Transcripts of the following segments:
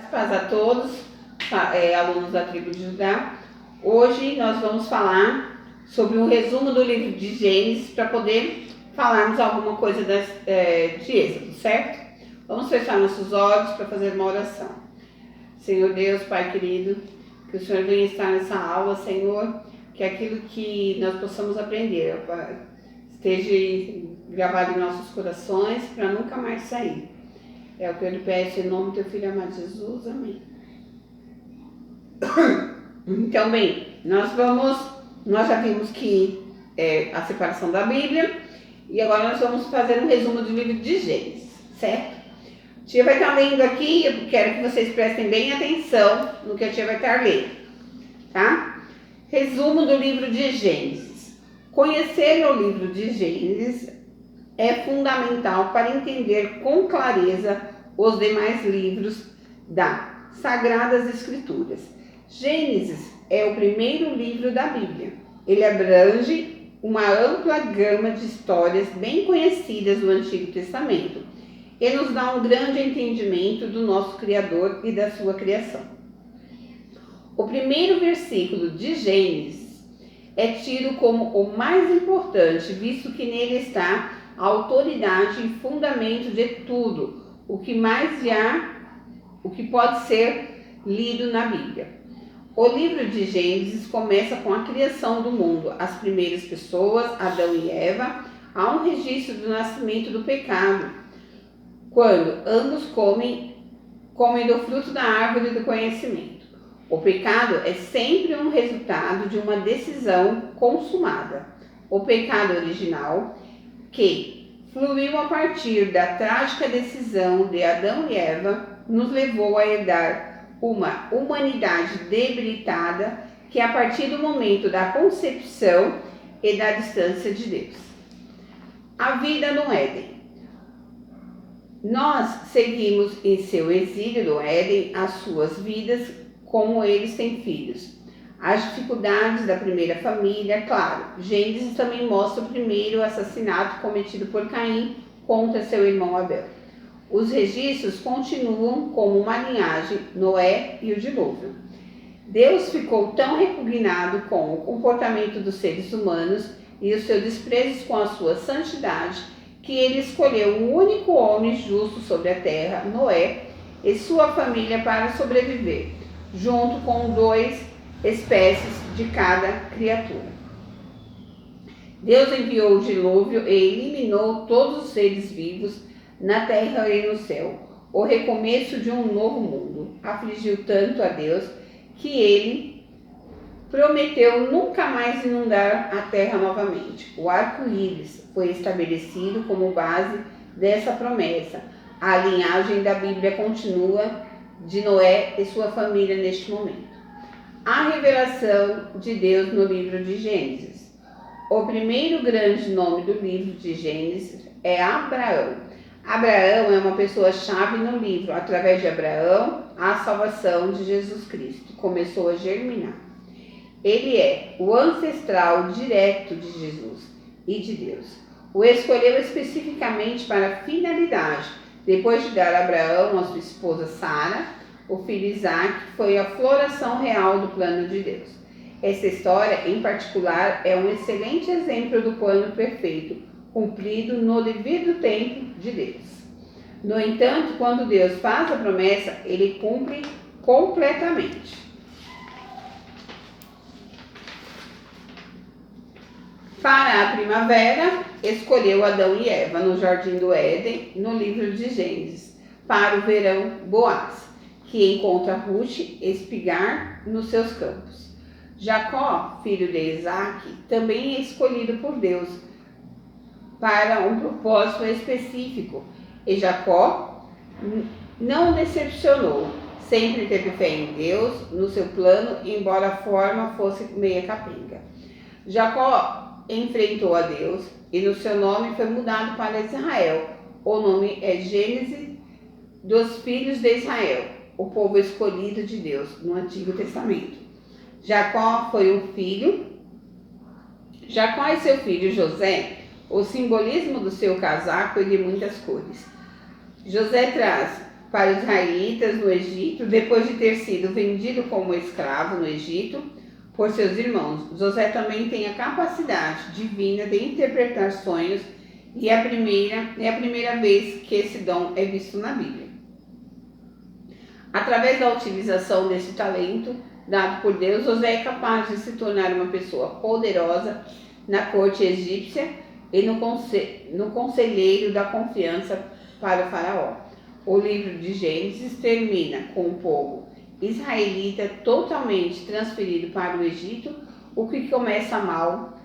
Paz a todos, alunos da tribo de Judá. Hoje nós vamos falar sobre um resumo do livro de Gênesis para poder falarmos alguma coisa de Êxodo, certo? Vamos fechar nossos olhos para fazer uma oração. Senhor Deus, Pai querido, que o Senhor venha estar nessa aula, Senhor, que aquilo que nós possamos aprender esteja gravado em nossos corações para nunca mais sair. É o que eu lhe peço em nome do teu filho amado Jesus, amém. Então, bem, nós já vimos que a separação da Bíblia e agora nós vamos fazer um resumo do livro de Gênesis, certo? A tia vai estar lendo aqui, eu quero que vocês prestem bem atenção no que a tia vai estar lendo, tá? Resumo do livro de Gênesis. Conhecer o livro de Gênesis é fundamental para entender com clareza os demais livros das Sagradas Escrituras. Gênesis é o primeiro livro da Bíblia. Ele abrange uma ampla gama de histórias bem conhecidas do Antigo Testamento e nos dá um grande entendimento do nosso Criador e da sua criação. O primeiro versículo de Gênesis é tido como o mais importante, visto que nele está a autoridade e fundamento de tudo o que pode ser lido na Bíblia. O livro de Gênesis começa com a criação do mundo, as primeiras pessoas, Adão e Eva. Há um registro do nascimento do pecado, quando ambos comem do fruto da árvore do conhecimento. O pecado é sempre um resultado de uma decisão consumada. O pecado original, que fluiu a partir da trágica decisão de Adão e Eva, nos levou a herdar uma humanidade debilitada que, a partir do momento da concepção e da distância de Deus. A vida no Éden. Nós seguimos em seu exílio no Éden as suas vidas como eles têm filhos. As dificuldades da primeira família, claro. Gênesis também mostra o primeiro assassinato cometido por Caim contra seu irmão Abel. Os registros continuam como uma linhagem, Noé e o dilúvio. Deus ficou tão repugnado com o comportamento dos seres humanos e o seu desprezo com a sua santidade, que ele escolheu um único homem justo sobre a terra, Noé, e sua família para sobreviver, junto com 2 espécies de cada criatura. Deus enviou o dilúvio e eliminou todos os seres vivos na terra e no céu. O recomeço de um novo mundo afligiu tanto a Deus que ele prometeu nunca mais inundar a terra novamente. O arco-íris foi estabelecido como base dessa promessa. A linhagem da Bíblia continua de Noé e sua família neste momento. A revelação de Deus no livro de Gênesis. O primeiro grande nome do livro de Gênesis é Abraão. Abraão é uma pessoa-chave no livro. Através de Abraão, a salvação de Jesus Cristo começou a germinar. Ele é o ancestral direto de Jesus e de Deus. O escolheu especificamente para a finalidade. Depois de dar a Abraão a sua esposa Sara, o filho Isaac foi a floração real do plano de Deus. Essa história, em particular, é um excelente exemplo do plano perfeito, cumprido no devido tempo de Deus. No entanto, quando Deus faz a promessa, ele cumpre completamente. Para a primavera, escolheu Adão e Eva no Jardim do Éden, no livro de Gênesis. Para o verão, Boaz, que encontra Ruth espigar nos seus campos. Jacó, filho de Isaac, também é escolhido por Deus para um propósito específico. E Jacó não decepcionou, sempre teve fé em Deus, no seu plano, embora a forma fosse meia capenga. Jacó enfrentou a Deus e no seu nome foi mudado para Israel. O nome é Gênesis dos filhos de Israel, o povo escolhido de Deus no Antigo Testamento. Jacó foi um filho. Jacó e seu filho José, o simbolismo do seu casaco é de muitas cores. José traz para os israelitas no Egito, depois de ter sido vendido como escravo no Egito por seus irmãos. José também tem a capacidade divina de interpretar sonhos e é a primeira vez que esse dom é visto na Bíblia. Através da utilização desse talento dado por Deus, José é capaz de se tornar uma pessoa poderosa na corte egípcia e no conselheiro da confiança para o faraó. O livro de Gênesis termina com o povo israelita totalmente transferido para o Egito. O que começa mal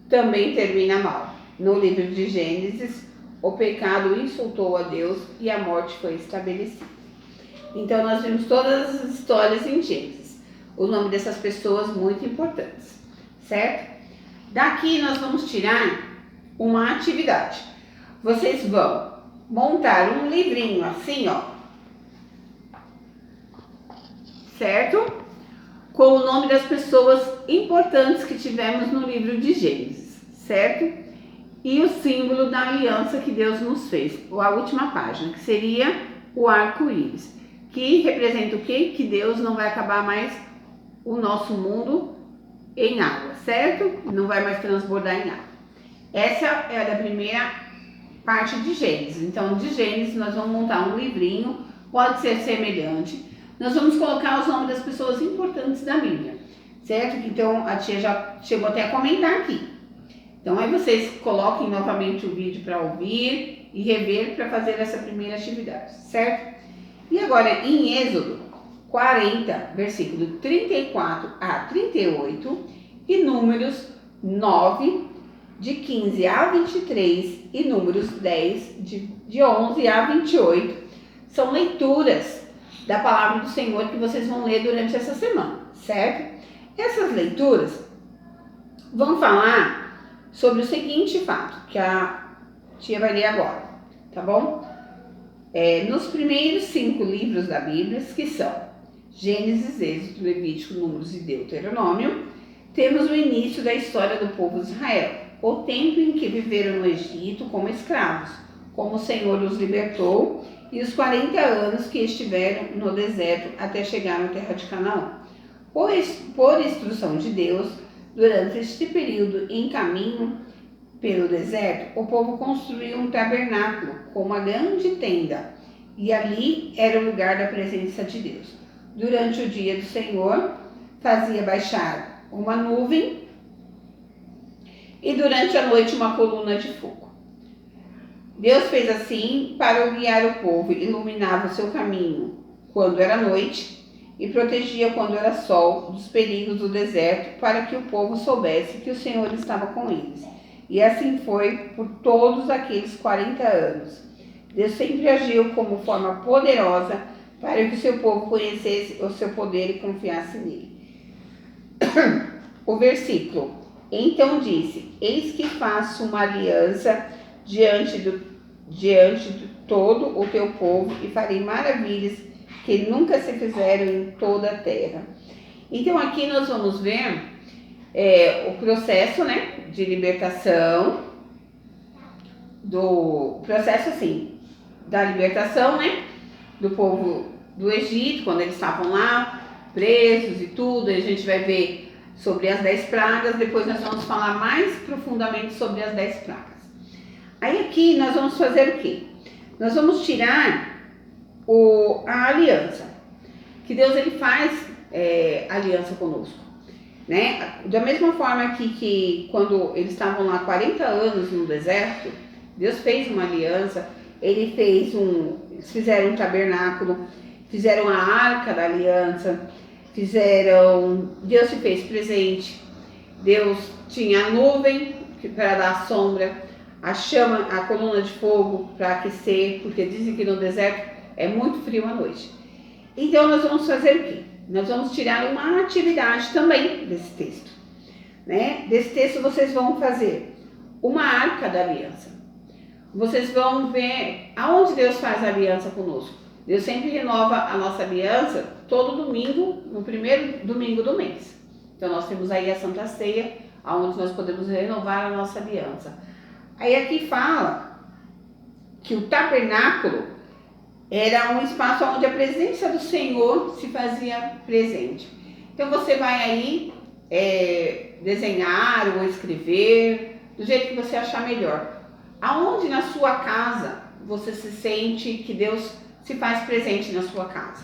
também termina mal. No livro de Gênesis, o pecado insultou a Deus e a morte foi estabelecida. Então nós vimos todas as histórias em Gênesis, o nome dessas pessoas muito importantes, certo? Daqui nós vamos tirar uma atividade. Vocês vão montar um livrinho assim, ó, certo? Com o nome das pessoas importantes que tivemos no livro de Gênesis, certo? E o símbolo da aliança que Deus nos fez, a última página, que seria o arco-íris, que representa o quê? Que Deus não vai acabar mais o nosso mundo em água, certo? Não vai mais transbordar em água. Essa é a primeira parte de Gênesis. Então, de Gênesis, nós vamos montar um livrinho, pode ser semelhante. Nós vamos colocar os nomes das pessoas importantes da Bíblia, certo? Então, a tia já chegou até a comentar aqui. Então, aí vocês coloquem novamente o vídeo para ouvir e rever para fazer essa primeira atividade, certo? E agora, em Êxodo 40, versículo 34 a 38 e Números 9, de 15 a 23 e Números 10, de 11 a 28, são leituras da palavra do Senhor que vocês vão ler durante essa semana, certo? Essas leituras vão falar sobre o seguinte fato, que a tia vai ler agora, tá bom? Nos primeiros 5 livros da Bíblia, que são Gênesis, Êxodo, Levítico, Números e Deuteronômio, temos o início da história do povo de Israel, o tempo em que viveram no Egito como escravos, como o Senhor os libertou, e os 40 anos que estiveram no deserto até chegar na terra de Canaã. Por instrução de Deus, durante este período em caminho pelo deserto, o povo construiu um tabernáculo com uma grande tenda, e ali era o lugar da presença de Deus. Durante o dia do Senhor, fazia baixar uma nuvem e durante a noite uma coluna de fogo. Deus fez assim para guiar o povo, iluminava o seu caminho quando era noite e protegia quando era sol dos perigos do deserto, para que o povo soubesse que o Senhor estava com eles. E assim foi por todos aqueles 40 anos. Deus sempre agiu como forma poderosa para que o seu povo conhecesse o seu poder e confiasse nele. O versículo: então disse: eis que faço uma aliança diante de todo o teu povo e farei maravilhas que nunca se fizeram em toda a terra. Então aqui nós vamos ver o processo, né, de libertação, do processo assim, da libertação, né, do povo do Egito, quando eles estavam lá presos e tudo. A gente vai ver sobre as 10 pragas, depois nós vamos falar mais profundamente sobre as 10 pragas. Aí aqui nós vamos fazer o quê? Nós vamos tirar a aliança, que Deus ele faz aliança conosco, né? Da mesma forma que quando eles estavam lá 40 anos no deserto, Deus fez uma aliança, eles fizeram um tabernáculo, fizeram a arca da aliança, Deus se fez presente, Deus tinha a nuvem para dar sombra, a chama, a coluna de fogo para aquecer, porque dizem que no deserto é muito frio à noite. Então nós vamos fazer o quê? Nós vamos tirar uma atividade também desse texto, né? Desse texto vocês vão fazer uma arca da aliança. Vocês vão ver aonde Deus faz a aliança conosco. Deus sempre renova a nossa aliança todo domingo, no primeiro domingo do mês. Então nós temos aí a Santa Ceia, onde nós podemos renovar a nossa aliança. Aí aqui fala que o tabernáculo era um espaço onde a presença do Senhor se fazia presente. Então você vai aí desenhar ou escrever do jeito que você achar melhor. Aonde na sua casa você se sente que Deus se faz presente na sua casa?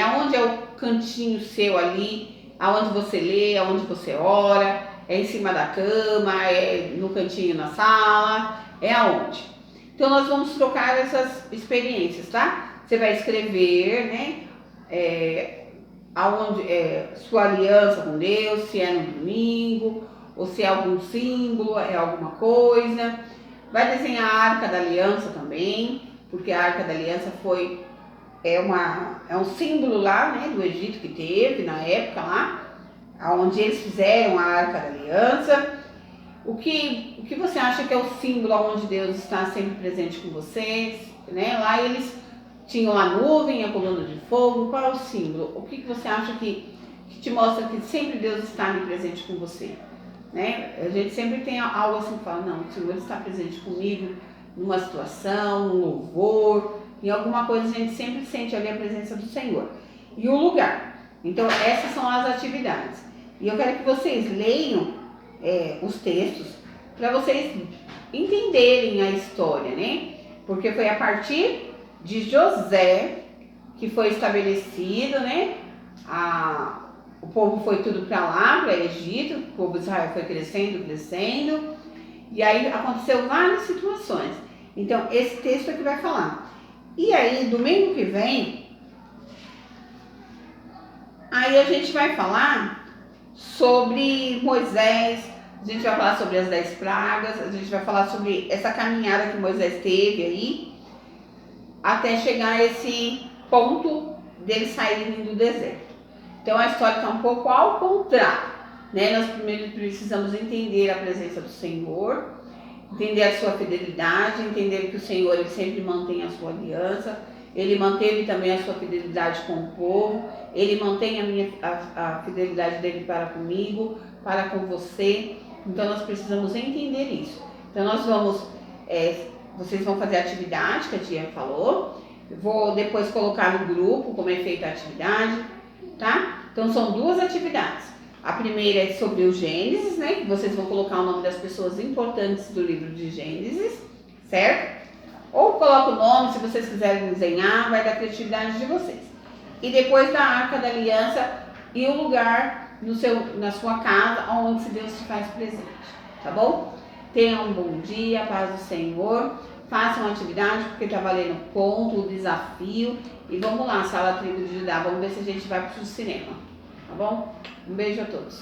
Aonde é o cantinho seu ali, aonde você lê, aonde você ora, é em cima da cama, é no cantinho na sala, é aonde? Então nós vamos trocar essas experiências, tá? Você vai escrever, né? Aonde sua aliança com Deus, se é no domingo, ou se é algum símbolo, é alguma coisa. Vai desenhar a Arca da Aliança também, porque a Arca da Aliança é um símbolo lá, né, do Egito que teve na época lá, onde eles fizeram a Arca da Aliança. O que você acha que é o símbolo onde Deus está sempre presente com vocês? Né? Lá eles tinham a nuvem, a coluna de fogo. Qual é o símbolo? O que você acha que te mostra que sempre Deus está ali presente com você? Né? A gente sempre tem algo assim que fala, não, o Senhor está presente comigo numa situação, num louvor, em alguma coisa a gente sempre sente ali a presença do Senhor. E o lugar. Então essas são as atividades. E eu quero que vocês leiam os textos para vocês entenderem a história, né? Porque foi a partir de José que foi estabelecido, né? O povo foi tudo para lá, para Egito, o povo de Israel foi crescendo, e aí aconteceu várias situações. Então, esse texto é que vai falar. E aí, domingo que vem, aí a gente vai falar sobre Moisés, a gente vai falar sobre as 10 pragas, a gente vai falar sobre essa caminhada que Moisés teve aí, até chegar a esse ponto deles saírem do deserto. Então a história está um pouco ao contrário, né? Nós primeiro precisamos entender a presença do Senhor, entender a sua fidelidade, entender que o Senhor ele sempre mantém a sua aliança, ele manteve também a sua fidelidade com o povo, ele mantém a fidelidade dele para comigo, para com você. Então nós precisamos entender isso. Então nós vamos, vocês vão fazer a atividade que a tia falou, vou depois colocar no grupo como é feita a atividade, tá? Então são 2 atividades. A primeira é sobre o Gênesis, né? Que vocês vão colocar o nome das pessoas importantes do livro de Gênesis, certo? Ou coloca o nome, se vocês quiserem desenhar, vai da criatividade de vocês. E depois da Arca da Aliança e o lugar na sua casa onde Deus se faz presente, tá bom? Tenham um bom dia, paz do Senhor. Façam a atividade porque está valendo ponto, o desafio. E vamos lá, Sala Tribo de Judá, vamos ver se a gente vai para o cinema, tá bom? Um beijo a todos.